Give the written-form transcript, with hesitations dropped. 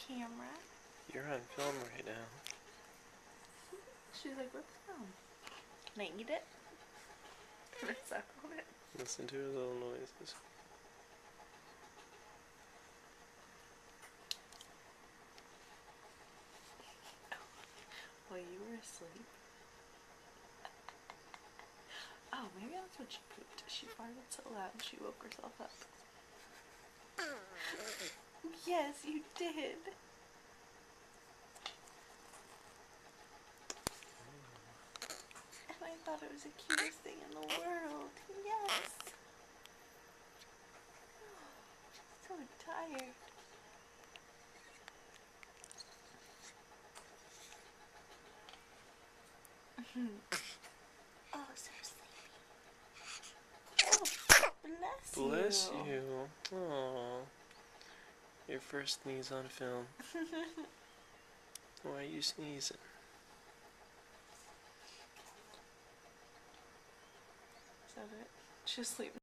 camera. You're on film right now. She's like, what's film? Can I eat it? Can I suck on it? Listen to her little noises. While you were asleep. Oh, maybe that's what she pooped. She farted so loud and she woke herself up. Yes, you did. And I thought it was the cutest thing in the world. Yes. Oh, so tired. Oh, so sleepy. Oh, Bless you. Aww. Your first sneeze on film. Why are you sneezing? Is that it? She's sleeping.